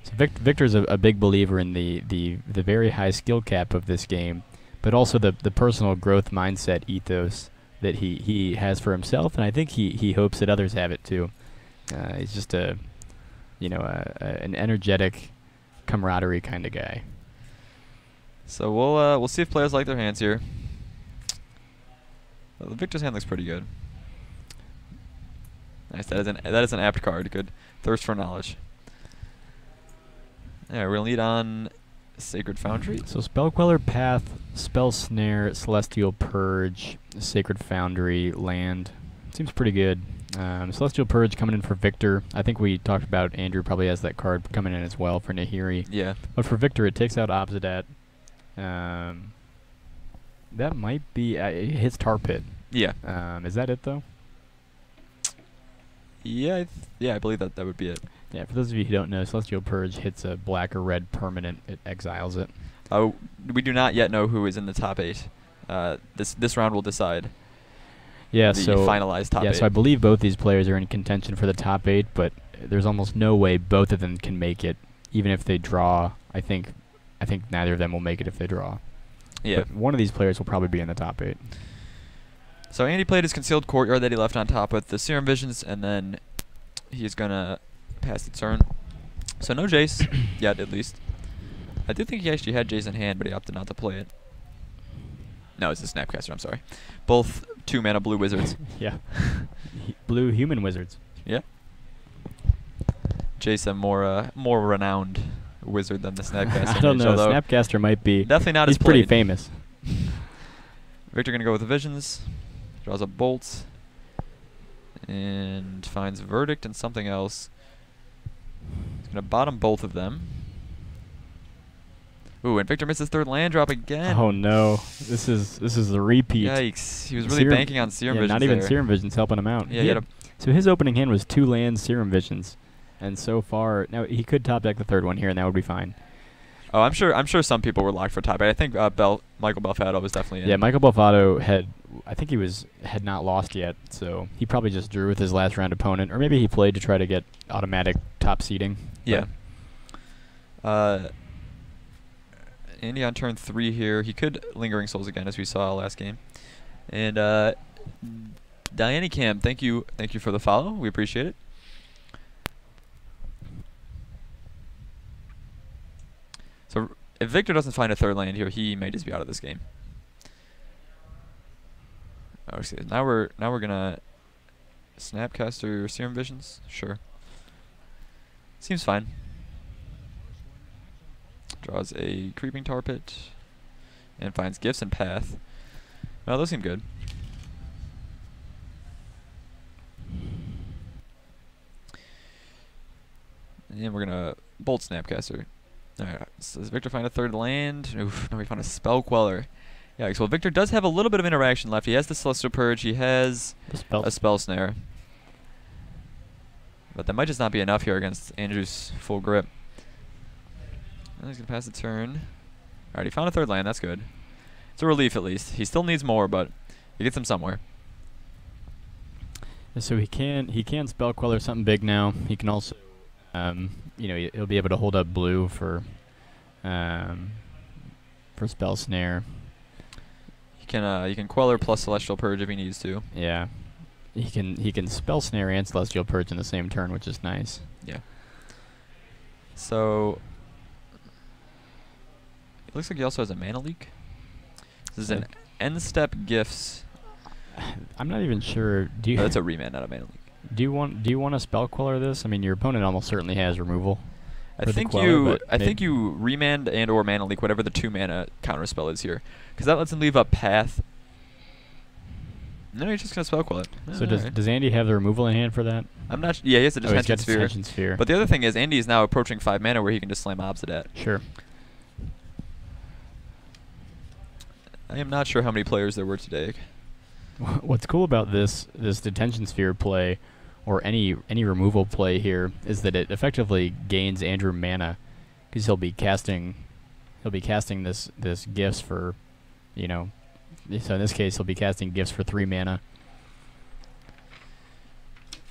So Victor's a big believer in the very high skill cap of this game, but also the personal growth mindset ethos that he has for himself, and I think he hopes that others have it too. He's just an energetic camaraderie kind of guy. So we'll see if players like their hands here. Well, Victor's hand looks pretty good. Nice. That is an apt card. Good. Thirst for knowledge. Yeah, we're gonna lead on Sacred Foundry. So Spell Queller, Path, Spell Snare, Celestial Purge, Sacred Foundry, Land. Seems pretty good. Celestial Purge coming in for Victor. I think we talked about Andrew probably has that card coming in as well for Nahiri. Yeah. But for Victor, it takes out Obsidat. That might be it hits Tar Pit. Yeah. Is that it though? Yeah, I believe that would be it. Yeah, for those of you who don't know, Celestial Purge hits a black or red permanent. It exiles it. We do not yet know who is in the top 8. This round will decide. Yeah, the finalized top 8. Yeah, so I believe both these players are in contention for the top 8, but there's almost no way both of them can make it, even if they draw. I think neither of them will make it if they draw. Yeah. But one of these players will probably be in the top 8. So Andy played his Concealed Courtyard that he left on top with the Serum Visions, and then he's gonna pass the turn. So no Jace yet, at least. I do think he actually had Jace in hand, but he opted not to play it. No, it's a Snapcaster. I'm sorry. Both 2-mana blue wizards. Yeah. Blue human wizards. Yeah. Jace, a more renowned wizard than the Snapcaster. I don't know. Snapcaster might be. Definitely not. He's pretty famous. Victor gonna go with the Visions. Draws a Bolt. And finds Verdict and something else. He's gonna bottom both of them. Ooh, and Victor misses third land drop again. Oh no, this is the repeat. Yikes! He was really banking on Serum Visions. Not even Serum Visions helping him out. Yeah, so his opening hand was 2 lands Serum Visions, and so far now he could top deck the third one here, and that would be fine. Oh, I'm sure some people were locked for top 8. I think Michael Belfado was definitely in. Yeah, Michael Belfado had not lost yet, so he probably just drew with his last round opponent, or maybe he played to try to get automatic top seeding. Yeah. Andy on turn 3 here. He could Lingering Souls again, as we saw last game. And Diane Cam, thank you for the follow. We appreciate it. So if Victor doesn't find a third land here, he may just be out of this game. Oh, excuse me. Now we're gonna Snapcaster Serum Visions. Sure. Seems fine. Draws a Creeping Tar Pit and finds Gifts and Path. Well, those seem good. And we're gonna Bolt Snapcaster. Alright, so does Victor find a third land? Oof, no, we found a Spell Queller. Yeah, so Victor does have a little bit of interaction left. He has the Celestial Purge, he has a Spell Snare. But that might just not be enough here against Andrew's full grip. And he's going to pass the turn. Alright, he found a third land, that's good. It's a relief at least. He still needs more, but he gets him somewhere. So he can Spell Queller something big now. He can also, he'll be able to hold up blue for Spell Snare. He can Queller plus Celestial Purge if he needs to. Yeah, he can Spell Snare and Celestial Purge in the same turn, which is nice. Yeah. So it looks like he also has a Mana Leak. This is an End Step Gifts. I'm not even sure. Oh, that's a remand, not a Mana Leak. Do you want to Spell Queller this? I mean, your opponent almost certainly has removal. I think you remand and or Mana Leak whatever the 2-mana counter spell is here, because that lets him leave up Path No, he's just going to spell quell it. So does Andy have the removal in hand for that? I'm not. Yeah, he has the detention sphere. Detention sphere. But the other thing is, Andy is now approaching 5 mana where he can just slam Obsidat. Sure. I am not sure how many players there were today. What's cool about this detention sphere play, or any removal play here, is that it effectively gains Andrew mana, because he'll be casting this gifts for, you know. So in this case, he'll be casting gifts for 3 mana.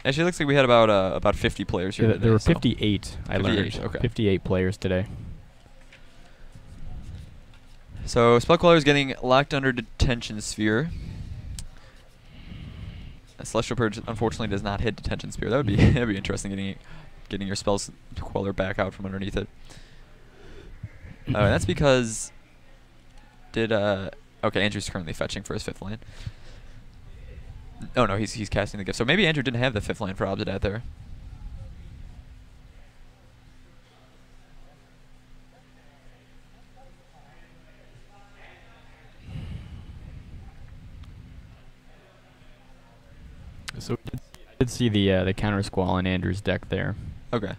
Actually, it looks like we had about 50 players here. Yeah, today, there were 58. I learned. Okay. 58 players today. So Spellcaller is getting locked under detention sphere. Celestial Purge unfortunately does not hit detention sphere. That would be that'd be interesting, getting your spells queller back out from underneath it. That's because okay, Andrew's currently fetching for his 5th land. Oh no, he's casting the gift. So maybe Andrew didn't have the 5th land for Obsidat there. So I did see the counter squall in Andrew's deck there. Okay.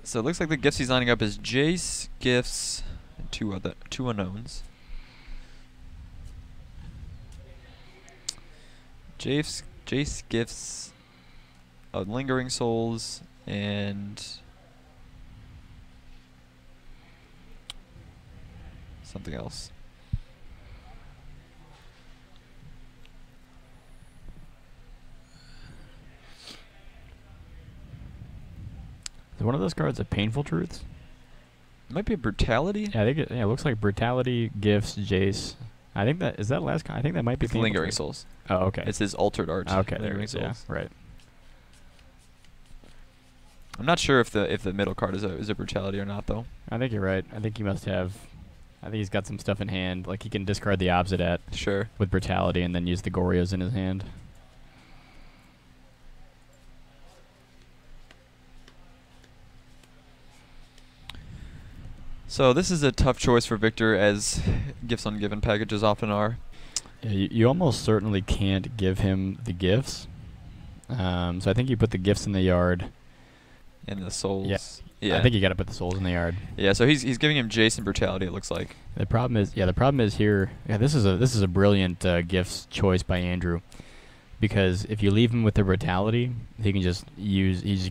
So it looks like the gifts he's lining up is Jace, Gifts, and two unknowns. Jace, Gifts, Lingering Souls, and something else. Is one of those cards a Painful Truths? It might be a Brutality. Yeah, I think it looks like Brutality, Gifts, Jace. I think that is that last. I think that might be Lingering Souls. Oh, okay. It's his Altered Art. Okay, Lingering Souls. Yeah, right. I'm not sure if the middle card is a Brutality or not, though. I think you're right. I think he must have. I think he's got some stuff in hand. Like he can discard the Obsidat. Sure. With Brutality and then use the Gorios in his hand. So this is a tough choice for Victor, as gifts ungiven packages often are. Yeah, you almost certainly can't give him the gifts. So I think you put the gifts in the yard. And the souls. Yeah. I think you got to put the souls in the yard. Yeah. So he's giving him Jason Brutality. It looks like. The problem is here. Yeah, this is a brilliant gifts choice by Andrew, because if you leave him with the Brutality, he can just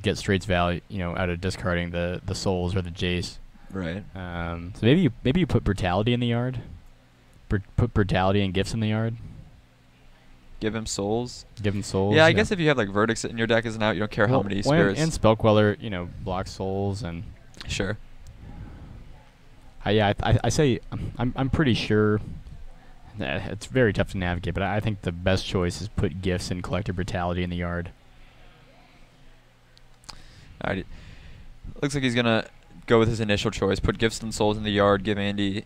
get straight value, out of discarding the souls or the Jace. Right. So maybe you put Brutality in the yard. Put Brutality and gifts in the yard. Give him souls. Give him souls. Yeah, I guess if you have like Verdicts in your deck as an out, you don't care how many spirits. And Spell Queller, blocks souls and. Sure. I say I'm pretty sure. It's very tough to navigate, but I think the best choice is put gifts and Collector Brutality in the yard. All right. Looks like he's gonna go with his initial choice. Put gifts and souls in the yard. Give Andy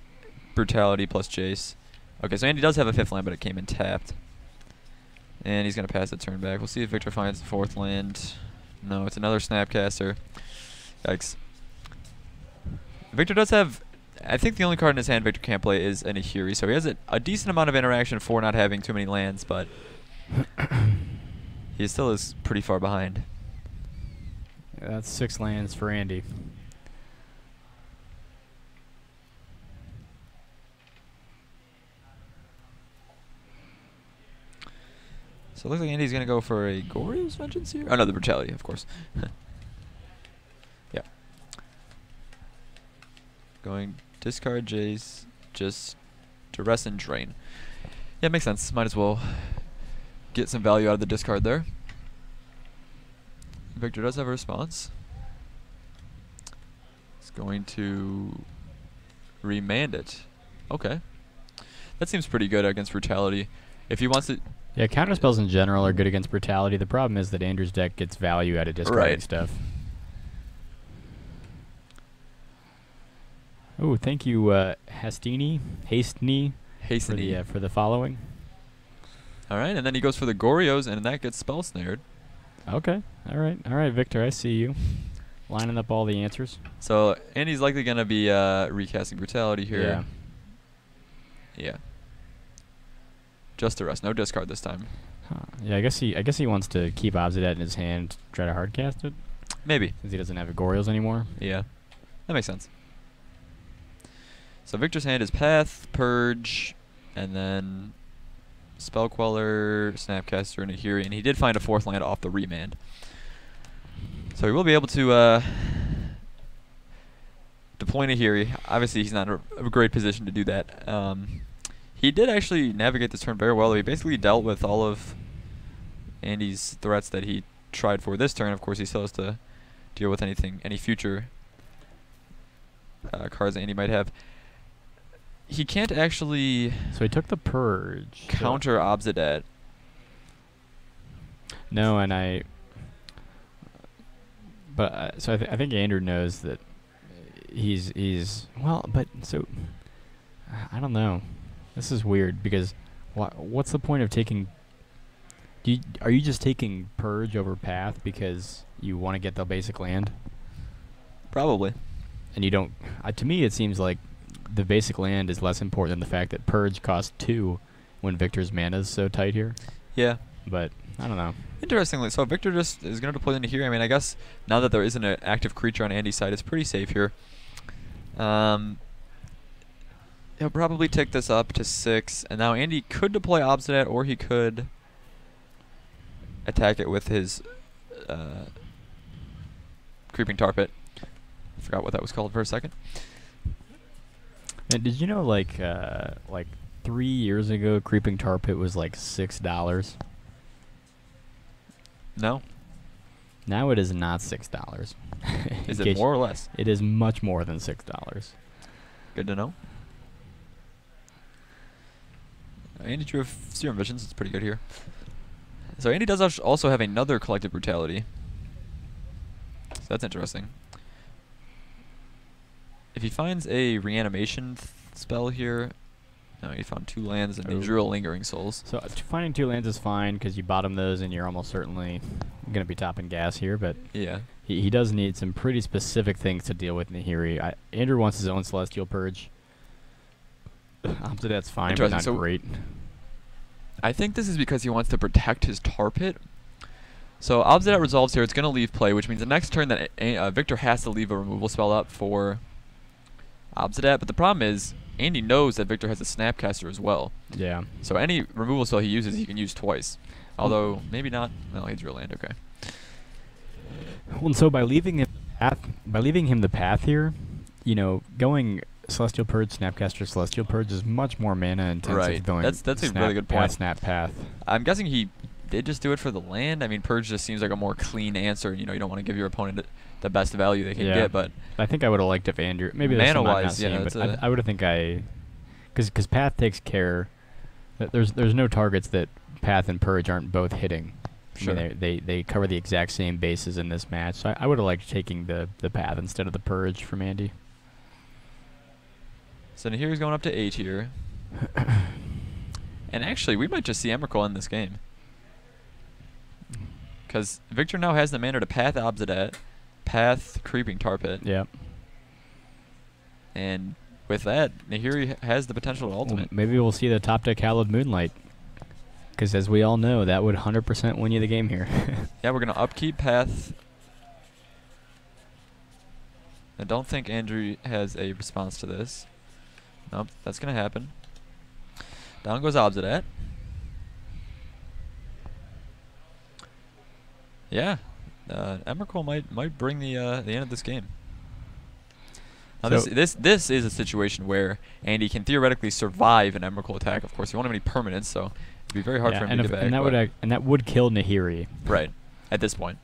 Brutality plus Jace. Okay, so Andy does have a 5th land, but it came in tapped. And he's going to pass the turn back. We'll see if Victor finds the 4th land. No, it's another Snapcaster. Yikes. Victor does have... I think the only card in his hand Victor can't play is a Nahiri, so he has a decent amount of interaction for not having too many lands, but he still is pretty far behind. Yeah, that's 6 lands for Andy. So it looks like Andy's going to go for a Goryo's Vengeance here. Oh, no, the Brutality, of course. Yeah. Going discard Jace, just Duress and Drain. Yeah, makes sense. Might as well get some value out of the discard there. Victor does have a response. He's going to remand it. Okay. That seems pretty good against Brutality. If he wants to... Yeah, counterspells in general are good against Brutality. The problem is that Andrew's deck gets value out of discarding stuff. Oh, thank you, Hastini for the following. All right, and then he goes for the Gorios, and that gets spell snared. Okay, all right, Victor, I see you. Lining up all the answers. So Andy's likely going to be recasting Brutality here. Yeah. Yeah. Just the rest. No discard this time. Huh. Yeah, I guess he wants to keep Obsidat in his hand, try to hardcast it. Maybe. Since he doesn't have Agorials anymore. Yeah, that makes sense. So Victor's hand is Path, Purge, and then Spell Queller, Snapcaster, and Nahiri, and he did find a 4th land off the remand. So he will be able to deploy Nahiri. Obviously, he's not in a great position to do that. He did actually navigate this turn very well. He basically dealt with all of Andy's threats that he tried for this turn. Of course, he still has to deal with any future cards that Andy might have. He can't actually. So he took the Purge. Counter Obsidat. No, and I. But so I think Andrew knows that he's well, but so I don't know. This is weird because what's the point of taking? Are you just taking Purge over Path because you want to get the basic land? Probably. And you don't. To me, it seems like the basic land is less important than the fact that Purge costs 2 when Victor's mana is so tight here. Yeah. But I don't know. Interestingly, so Victor just is going to deploy into here. I mean, I guess now that there isn't an active creature on Andy's side, it's pretty safe here. He'll probably take this up to 6, and now Andy could deploy Obsidat, or he could attack it with his Creeping Tar Pit. I forgot what that was called for a second. And did you know, like 3 years ago, Creeping Tar Pit was like $6? No. Now it is not $6. Is it more or less? It is much more than $6. Good to know. Andy drew Serum Visions. It's pretty good here. So Andy does also have another Collective Brutality. So that's interesting. If he finds a Reanimation spell here, no, he found 2 lands and he drew a Lingering Souls. So finding 2 lands is fine because you bottom those and you're almost certainly going to be topping gas here. But yeah, he does need some pretty specific things to deal with Nahiri. Andrew wants his own Celestial Purge. Obsidat's fine, but not great. I think this is because he wants to protect his Tar Pit. So Obsidat resolves here. It's going to leave play, which means the next turn that Victor has to leave a removal spell up for Obsidat. But the problem is Andy knows that Victor has a Snapcaster as well. Yeah. So any removal spell he uses, he can use twice. Although maybe not. No, he drew a land. Okay. Well, and so by leaving him the path here, you know, going Celestial Purge, Snapcaster, Celestial Purge is much more mana intensive. Right. That's a really good point. Snap path. I'm guessing he did just do it for the land. I mean, Purge just seems like a more clean answer. You know, you don't want to give your opponent the best value they can get. But I think I would have liked if Andrew maybe that's mana wise, not seeing, but I would have think because Path takes care that there's no targets that Path and Purge aren't both hitting. Sure. I mean, they cover the exact same bases in this match. So I would have liked taking the Path instead of the Purge from Andy. So Nahiri's going up to 8 here. And actually, we might just see Emrakul in this game. Because Victor now has the mana to Path Obsidat, Path Creeping Tar Pit. Yep. And with that, Nahiri has the potential to ultimate. Well, maybe we'll see the top deck Hallowed Moonlight. Because as we all know, that would 100% win you the game here. Yeah, we're going to upkeep Path. I don't think Andrew has a response to this. Nope, that's going to happen. Down goes Obsidat. Yeah, Emrakul might bring the end of this game. Now so this is a situation where Andy can theoretically survive an Emrakul attack. Of course, he won't have any permanents, so it'd be very hard for him to get back. And that would kill Nahiri. Right, at this point.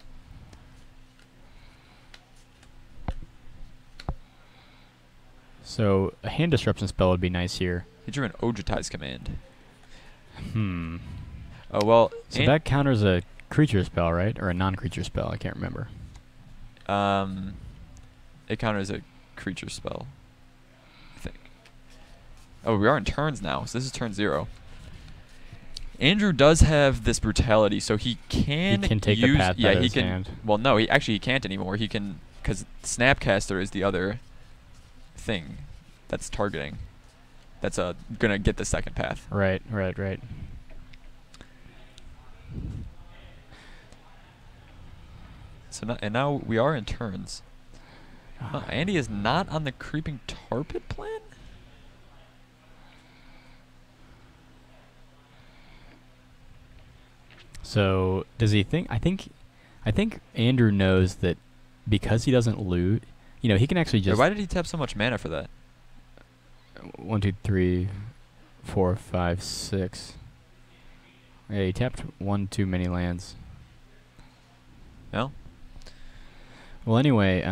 So a hand disruption spell would be nice here. He drew an Ojutai's Command. Oh well. So that counters a creature spell, right? Or a non-creature spell? I can't remember. It counters a creature spell, I think. Oh, we are in turns now, so this is turn 0. Andrew does have this brutality, so he can take use, the path. Yeah, he can. Hand. Well, no, he can't anymore. He can, because Snapcaster is the other thing that's targeting. That's gonna get the second path. Right. So now we are in turns. Andy is not on the creeping tar pit plan? So does he think? I think Andrew knows that because he doesn't loot, you know, he can actually just. Why did he tap so much mana for that? 1, 2, 3, 4, 5, 6. Yeah, he tapped one too many lands. No. Well, anyway,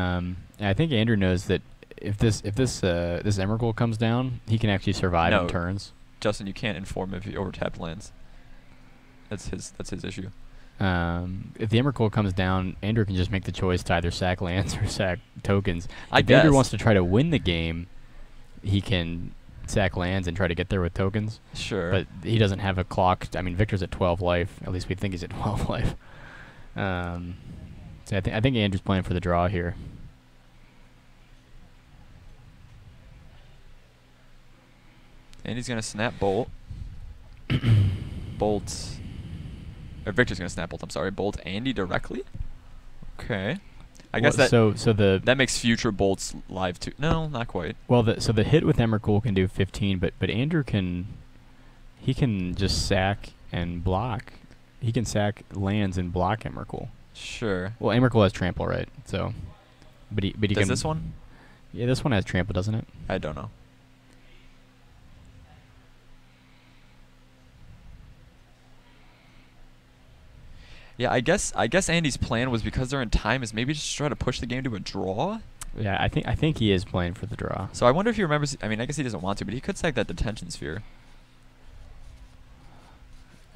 I think Andrew knows that if this Emrakul comes down, he can actually survive in turns. Justin, you can't inform if you overtapped lands. That's his issue. If the Emrakul comes down, Andrew can just make the choice to either sack lands or sack tokens. If Andrew wants to try to win the game, he can sack lands and try to get there with tokens. Sure. But he doesn't have a clock. I mean, Victor's at 12 life. At least we think he's at 12 life. So I think Andrew's playing for the draw here. And he's gonna snap bolt. Bolt. Or Victor's gonna snap bolt. I'm sorry. Bolt Andy directly. Okay. I guess that makes future bolts live too. No, not quite. Well, so the hit with Emrakul can do 15, but Andrew can just sack and block. He can sack lands and block Emrakul. Sure. Well, Emrakul has trample, right? So, but he Does can. This one? Yeah, this one has trample, doesn't it? I don't know. Yeah, I guess Andy's plan was, because they're in time, is maybe just try to push the game to a draw. Yeah, I think he is playing for the draw. So I wonder if he remembers. I mean, I guess he doesn't want to, but he could sack that detention sphere.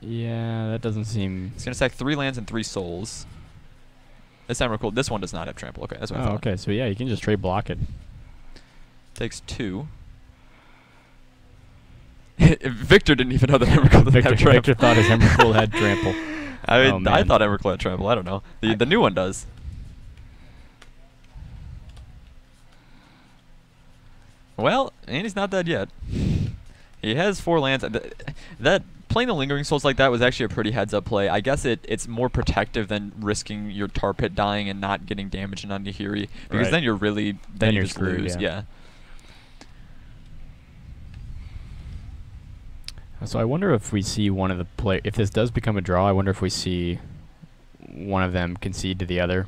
Yeah, that doesn't seem. He's gonna sack 3 lands and 3 souls. This Emrakul. This one does not have trample. Okay, that's what I thought. Okay, so yeah, you can just trade block it. Takes 2. Victor didn't even know that Emrakul didn't have trample. Victor thought his Emrakul had trample. I mean, I thought Emrakul had trample. I don't know. The new one does. Well, Andy's not dead yet. He has 4 lands. That playing the Lingering Souls like that was actually a pretty heads-up play. I guess it's more protective than risking your tar pit dying and not getting damage on Nahiri, because then you're really then you just screwed, lose. Yeah. So I wonder if we see one of the if this does become a draw, I wonder if we see one of them concede to the other.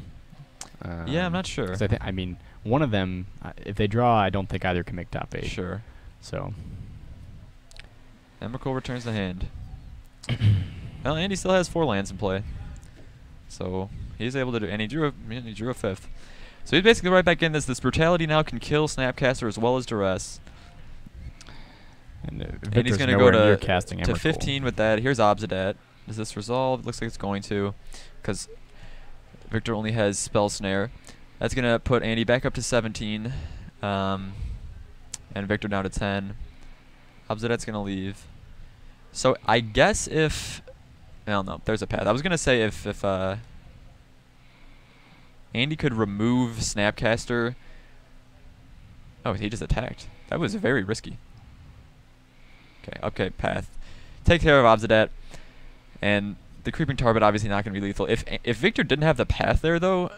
Yeah, I'm not sure. I mean, one of them, if they draw, I don't think either can make top 8. Sure. So. Emrakul returns the hand. Well, Andy still has 4 lands in play, so he's able to do. And he drew a 5th. So he's basically right back in this. This brutality now can kill Snapcaster as well as duress. And he's going to go to casting 15 with that. Here's Obsidat. Does this resolve? Looks like it's going to, because Victor only has Spell Snare. That's going to put Andy back up to 17, and Victor down to 10. Obsidat's going to leave. So I guess if... Well, no, there's a path. I was going to say if Andy could remove Snapcaster... Oh, he just attacked. That was very risky. Okay, path. Take care of Obsidat. And the Creeping Tarbit obviously not going to be lethal. If Victor didn't have the path there, though...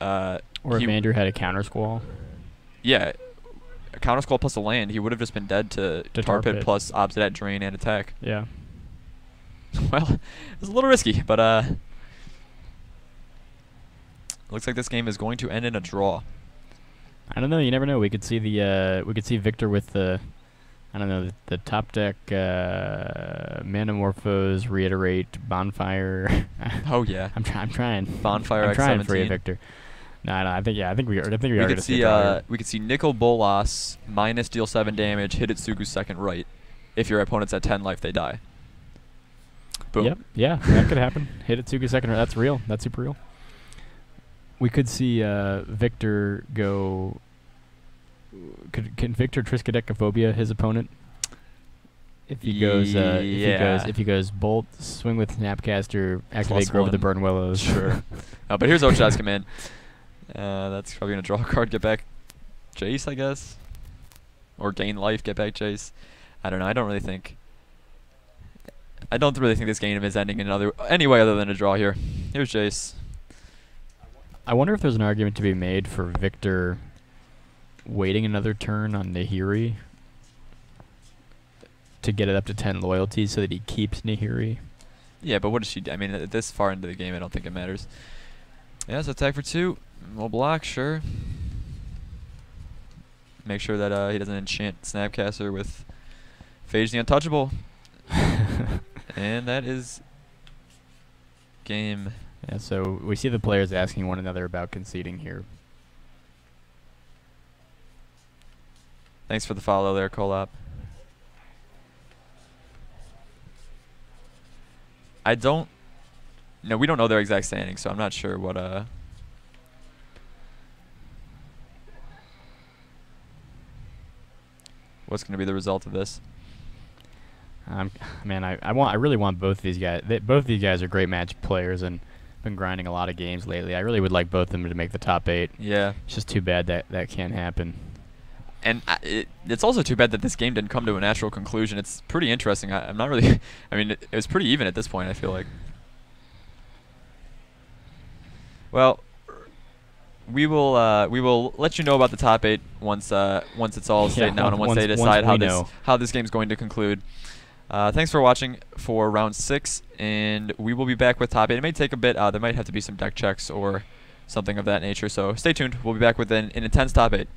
or if Andrew had a Counter Squall. Yeah. A Counter Squall plus a land, he would have just been dead to Tar Pit plus Obsidat, Drain, and Attack. Yeah. Well, it was a little risky, but looks like this game is going to end in a draw. I don't know. You never know. We could see Victor with the, I don't know, the top deck Manamorphose, Reiterate, Bonfire. Oh yeah. I'm trying. Bonfire. I'm trying for you, Victor. No, I think we are going to see. We could see Nicol Bolas minus deal 7 damage, hit Hitsugu's second right. If your opponent's at 10 life, they die. Boom. Yep. Yeah, that could happen. Hit Hitsugu's second right. That's real. That's super real. We could see Victor go. Can Victor Triskaidekaphobia his opponent? If he goes, if he goes Bolt, swing with Snapcaster, activate Grove of the Burn Willows. Sure. But here's Oshad's command. That's probably gonna draw a card, get back Jace, I guess, or gain life, get back Jace. I don't know. I don't really think this game is ending in any way other than a draw here. Here's Jace. I wonder if there's an argument to be made for Victor waiting another turn on Nahiri to get it up to 10 loyalties so that he keeps Nahiri. Yeah, but what does she do? I mean, this far into the game, I don't think it matters. Yeah, so attack for 2. We'll block, sure. Make sure that he doesn't enchant Snapcaster with Phage the Untouchable. And that is game. Yeah, so we see the players asking one another about conceding here. Thanks for the follow there, Colop. We don't know their exact standing, so I'm not sure what what's going to be the result of this. Man, I really want both of these guys. Both of these guys are great match players and been grinding a lot of games lately. I really would like both of them to make the top 8. Yeah. It's just too bad that can't happen. And it's also too bad that this game didn't come to a natural conclusion. It's pretty interesting. I'm not really. I mean, it was pretty even at this point, I feel like. Well, we will let you know about the top 8 once it's all straightened out and once they decide how this game's going to conclude. Thanks for watching for round 6, and we will be back with top 8. It may take a bit. There might have to be some deck checks or something of that nature. So stay tuned. We'll be back with an intense top 8.